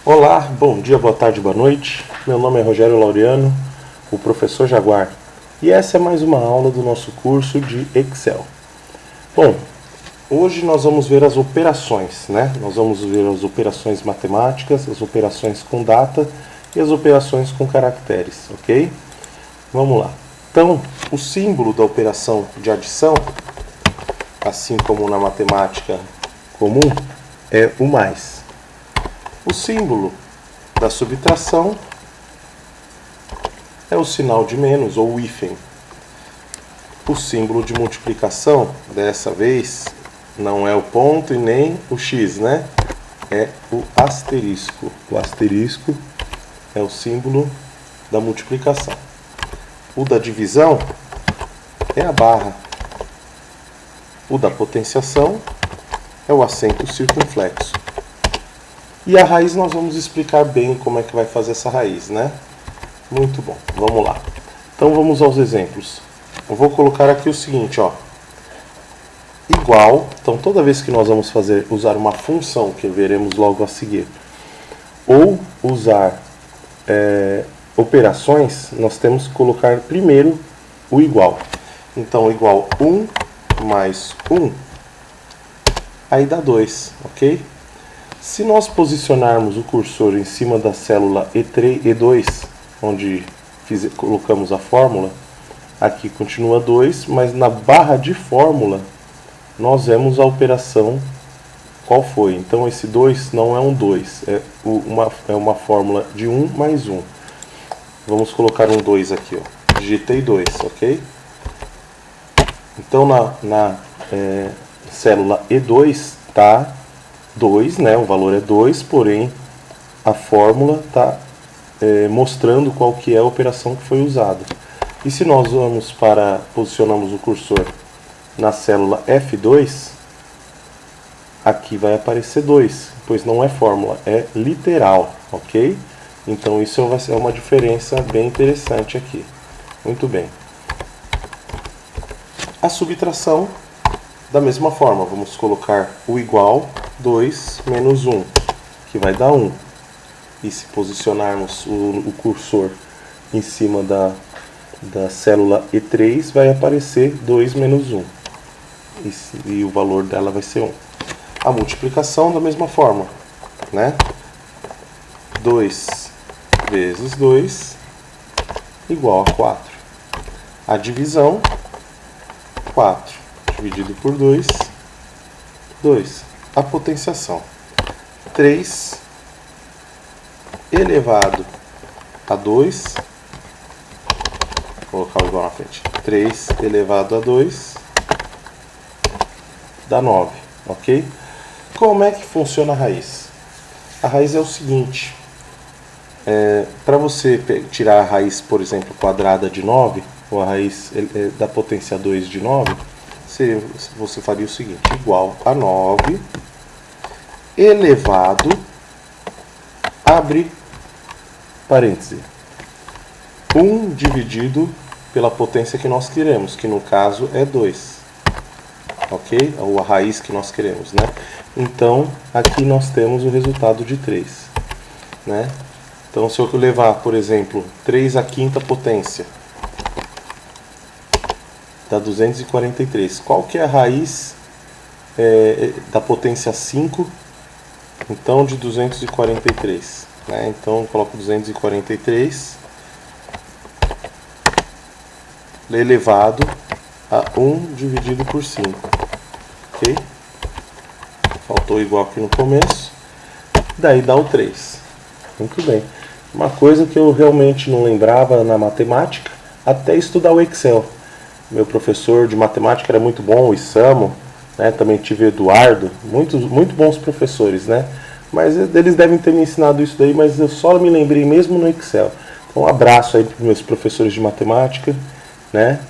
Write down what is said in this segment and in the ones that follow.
Olá, bom dia, boa tarde, boa noite. Meu nome é Rogério Laureano, o professor Jaguar, e essa é mais uma aula do nosso curso de Excel. Bom, hoje nós vamos ver as operações, né? Nós vamos ver as operações matemáticas, as operações com data e as operações com caracteres, ok? Vamos lá. Então, o símbolo da operação de adição, assim como na matemática comum, é o mais. O símbolo da subtração é o sinal de menos, ou hífen. O símbolo de multiplicação, dessa vez, não é o ponto e nem o x, né? É o asterisco. O asterisco é o símbolo da multiplicação. O da divisão é a barra. O da potenciação é o acento circunflexo. E a raiz nós vamos explicar bem como é que vai fazer essa raiz, né? Muito bom, vamos lá. Então vamos aos exemplos. Eu vou colocar aqui o seguinte, ó. Igual, então toda vez que nós vamos usar uma função, que veremos logo a seguir, ou usar operações, nós temos que colocar primeiro o igual. Então igual 1 mais 1, aí dá 2, ok? Se nós posicionarmos o cursor em cima da célula E2, onde colocamos a fórmula, aqui continua 2, mas na barra de fórmula nós vemos a operação qual foi. Então esse 2 não é um 2, é uma fórmula de 1 mais 1. Vamos colocar um 2 aqui, ó. Digitei 2, ok? Então na célula E2 está 2, né? O valor é 2, porém a fórmula está mostrando qual que é a operação que foi usada. E se nós posicionamos o cursor na célula F2, aqui vai aparecer 2, pois não é fórmula, é literal, ok? Então isso vai ser uma diferença bem interessante aqui. Muito bem. A subtração, da mesma forma, vamos colocar o igual 2 menos 1, que vai dar 1. E se posicionarmos o cursor em cima da célula E3, vai aparecer 2 menos 1. E o valor dela vai ser 1. A multiplicação, da mesma forma, né? 2 vezes 2 igual a 4. A divisão, 4 dividido por 2, 2. A potenciação, 3 elevado a 2, vou colocar o igual na frente, 3 elevado a 2 dá 9, ok? Como é que funciona a raiz? A raiz é o seguinte, para você tirar a raiz, por exemplo, quadrada de 9, ou a raiz da potência 2 de 9, você faria o seguinte, igual a 9 elevado, abre parêntese, 1 dividido pela potência que nós queremos, que no caso é 2, ok? Ou a raiz que nós queremos, né? Então, aqui nós temos o resultado de 3, né? Então, se eu levar, por exemplo, 3 à quinta potência, dá 243. Qual que é a raiz da potência 5, então, de 243? Né? Então, eu coloco 243 elevado a 1 dividido por 5. Ok? Faltou igual aqui no começo. Daí dá o 3. Muito bem. Uma coisa que eu realmente não lembrava na matemática, até estudar o Excel. Meu professor de matemática era muito bom, o Isamo, né? Também tive o Eduardo, muito bons professores, né? Mas eles devem ter me ensinado isso daí, mas eu só me lembrei mesmo no Excel. Então um abraço aí para os meus professores de matemática, né?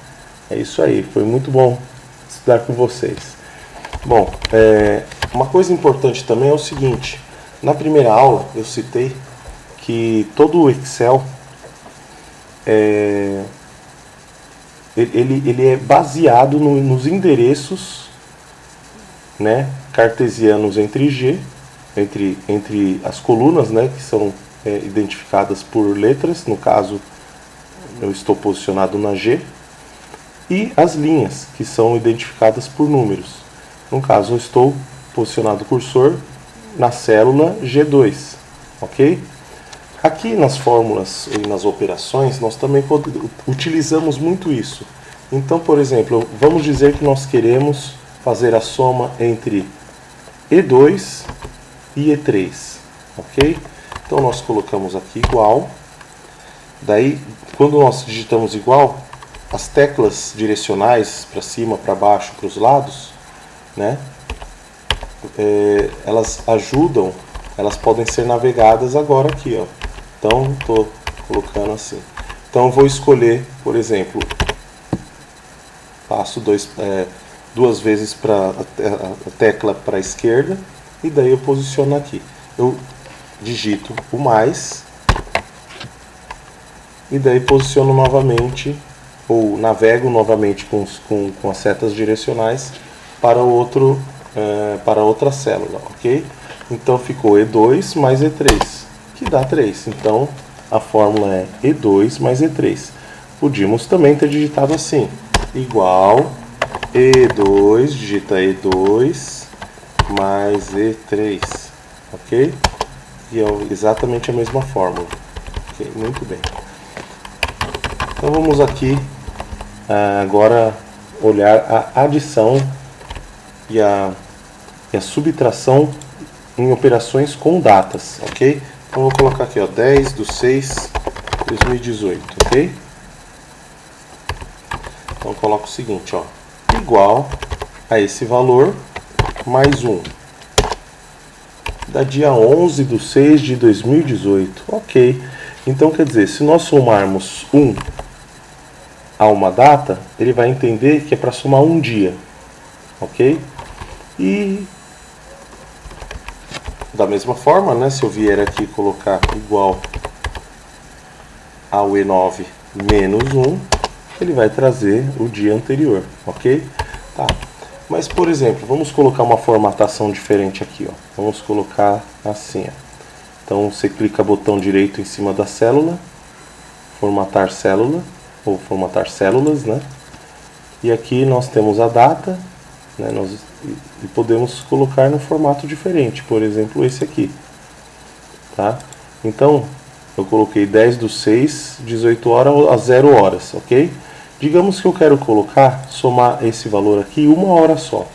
É isso aí, foi muito bom estudar com vocês. Bom, uma coisa importante também é o seguinte, na primeira aula eu citei que todo o Excel ele é baseado nos endereços, né, cartesianos entre G entre as colunas, né, que são identificadas por letras, no caso eu estou posicionado na G, e as linhas, que são identificadas por números. No caso eu estou posicionado o cursor na célula G2, ok? Aqui nas fórmulas e nas operações nós também utilizamos muito isso. Então, por exemplo, vamos dizer que nós queremos fazer a soma entre E2 e E3, ok? Então nós colocamos aqui igual, daí quando nós digitamos igual, as teclas direcionais para cima, para baixo, para os lados, né, elas ajudam, elas podem ser navegadas agora aqui, ó. Então estou colocando assim. Então eu vou escolher, por exemplo, passo duas vezes para a tecla para a esquerda e daí eu posiciono aqui. Eu digito o mais e daí posiciono novamente ou navego novamente com as setas direcionais para para outra célula, ok? Então ficou E2 mais E3, que dá 3. Então a fórmula é E2 mais E3. Podíamos também ter digitado assim, igual E2, digita E2 mais E3, ok? E é exatamente a mesma fórmula. Ok, muito bem. Então vamos aqui agora olhar a adição e a subtração em operações com datas, ok? Então vou colocar aqui, ó, 10/6/2018, ok? Então eu coloco o seguinte, ó, igual a esse valor mais 1. Da dia 11/6/2018, ok? Então quer dizer, se nós somarmos 1 a uma data, ele vai entender que é para somar um dia, ok? E da mesma forma, né, se eu vier aqui colocar igual ao E9 menos 1, ele vai trazer o dia anterior, ok? Tá. Mas, por exemplo, vamos colocar uma formatação diferente aqui, ó. Vamos colocar assim, ó. Então, você clica botão direito em cima da célula, formatar célula, ou formatar células, né? E aqui nós temos a data, né? E podemos colocar no formato diferente, por exemplo, esse aqui, tá? Então, eu coloquei 10/6, 18 horas a 0 horas, ok? Digamos que eu quero somar esse valor aqui uma hora só.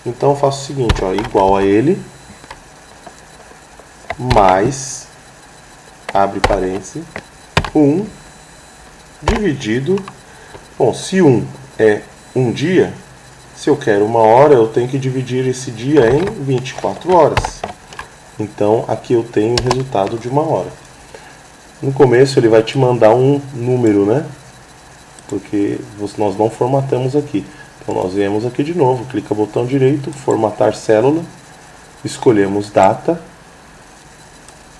Então eu faço o seguinte, ó, igual a ele, mais, abre parênteses, 1 dividido, bom, se 1 é um dia, se eu quero uma hora, eu tenho que dividir esse dia em 24 horas. Então aqui eu tenho o resultado de uma hora. No começo ele vai te mandar um número, né? Porque nós não formatamos aqui. Então nós viemos aqui de novo, clica botão direito, formatar célula, escolhemos data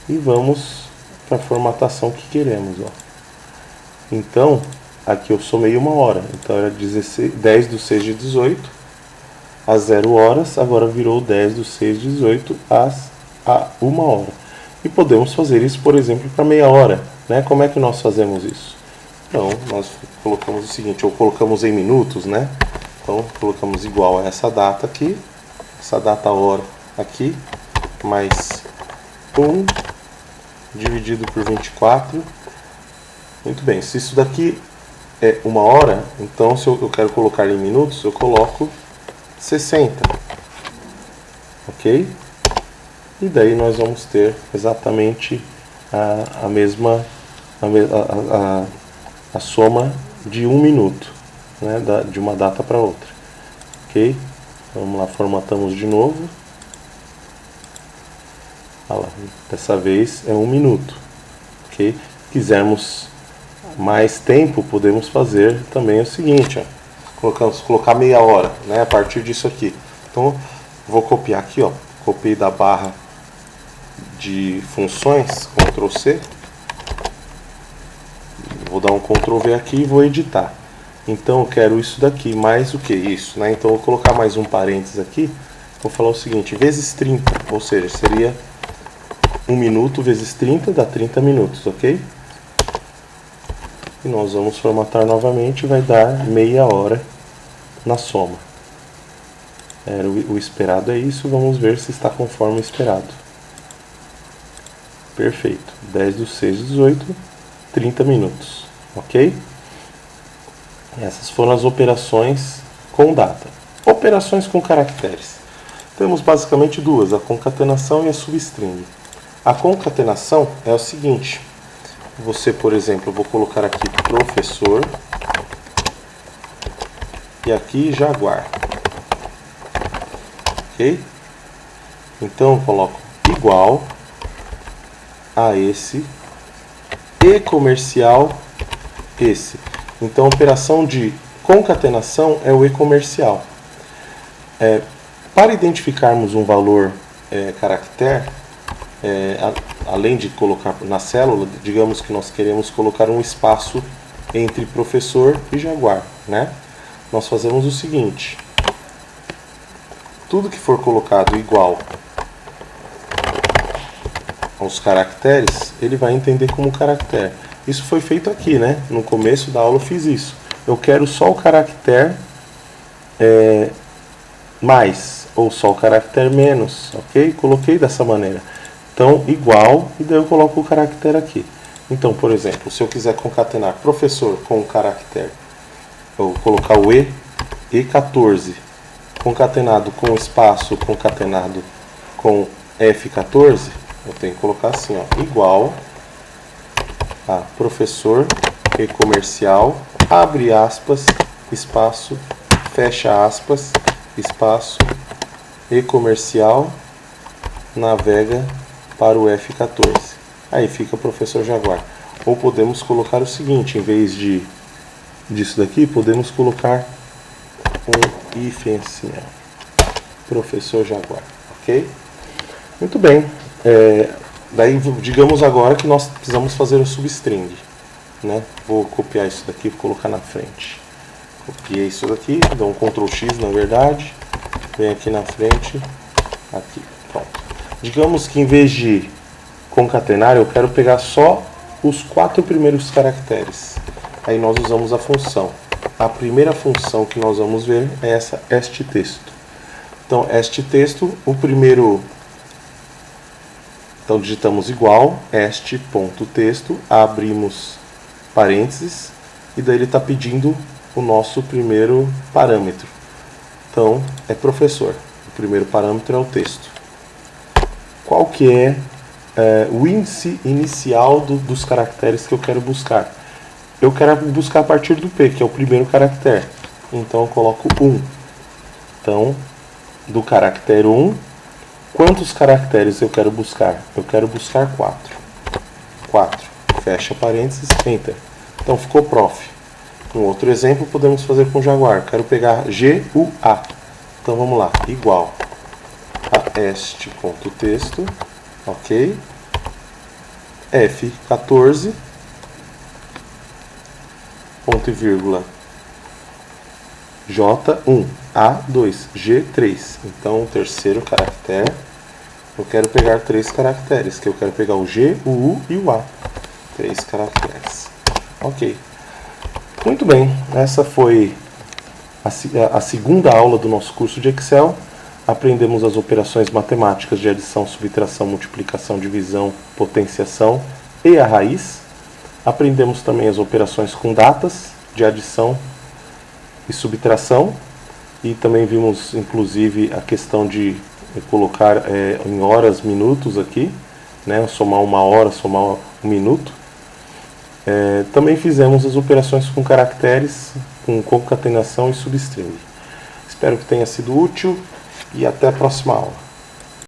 e vamos para a formatação que queremos, ó. Então, aqui eu somei uma hora, então era 10/6/18 às 0 horas, agora virou 10/6/18 a 1 hora. E podemos fazer isso, por exemplo, para meia hora, né? Como é que nós fazemos isso? Então, nós colocamos o seguinte, ou colocamos em minutos, né? Então, colocamos igual a essa data aqui, essa data hora aqui, mais 1 dividido por 24. Muito bem, se isso daqui é uma hora, então se eu quero colocar em minutos, eu coloco 60, ok? E daí nós vamos ter exatamente a mesma a soma de um minuto, né, de uma data para outra, ok? Vamos lá, formatamos de novo. Olha lá, dessa vez é 1 minuto, ok? Se quisermos mais tempo, podemos fazer também o seguinte, ó, colocar meia hora, né, a partir disso aqui. Então vou copiar aqui, ó, copiei da barra de funções, Ctrl C, vou dar um Ctrl V aqui e vou editar. Então eu quero isso daqui, mais o que? Isso, né? Então eu vou colocar mais um parênteses aqui, vou falar o seguinte, vezes 30, ou seja, seria 1 minuto vezes 30 dá 30 minutos, ok? E nós vamos formatar novamente e vai dar meia hora na soma. O esperado é isso, vamos ver se está conforme o esperado. Perfeito, 10 do 6, 18, 30 minutos, ok? Essas foram as operações com data. Operações com caracteres. Temos basicamente duas, a concatenação e a substring. A concatenação é o seguinte, você, por exemplo, eu vou colocar aqui professor e aqui Jaguar, ok? Então eu coloco igual a esse e comercial esse. Então a operação de concatenação é o e comercial. Para identificarmos um valor caractere, além de colocar na célula, digamos que nós queremos colocar um espaço entre professor e Jaguar, né? Nós fazemos o seguinte, tudo que for colocado igual aos caracteres, ele vai entender como caractere. Isso foi feito aqui, né? No começo da aula eu fiz isso. Eu quero só o caractere mais, ou só o caractere menos, ok? Coloquei dessa maneira. Então, igual, e daí eu coloco o caractere aqui. Então, por exemplo, se eu quiser concatenar professor com o caractere, eu vou colocar o E14, concatenado com espaço, concatenado com F14, eu tenho que colocar assim, ó, igual a professor e comercial, abre aspas, espaço, fecha aspas, espaço, e comercial, navega para o F14. Aí fica professor Jaguar. Ou podemos colocar o seguinte, em vez disso daqui, podemos colocar um hífen assim, ó, professor Jaguar, ok? Muito bem. Daí, digamos agora que nós precisamos fazer o substring, né? Vou copiar isso daqui e colocar na frente. Copiei isso daqui, dou um Ctrl X na verdade, vem aqui na frente, aqui, pronto. Digamos que em vez de concatenar, eu quero pegar só os 4 primeiros caracteres. Aí nós usamos a função. A primeira função que nós vamos ver é essa este texto. Então, este texto, o primeiro... Então, digitamos igual, este.texto, abrimos parênteses, e daí ele está pedindo o nosso primeiro parâmetro. Então, é professor. O primeiro parâmetro é o texto. Qual que é o índice inicial dos caracteres que eu quero buscar? Eu quero buscar a partir do P, que é o primeiro caractere. Então, eu coloco 1. Então, do caractere 1, quantos caracteres eu quero buscar? Eu quero buscar 4. 4. Fecha parênteses, Enter. Então, ficou prof. Um outro exemplo podemos fazer com Jaguar. Quero pegar GUA. Então, vamos lá. Igual a este.texto, ok? F14, ponto e vírgula, J1, A2, G3. Então, o terceiro caractere, eu quero pegar 3 caracteres, que eu quero pegar o G, o U e o A. 3 caracteres. Ok. Muito bem, essa foi a segunda aula do nosso curso de Excel. Aprendemos as operações matemáticas de adição, subtração, multiplicação, divisão, potenciação e a raiz. Aprendemos também as operações com datas de adição e subtração. E também vimos, inclusive, a questão de colocar em horas, minutos aqui, né? Somar 1 hora, somar 1 minuto. Também fizemos as operações com caracteres, com concatenação e substring. Espero que tenha sido útil e até a próxima aula.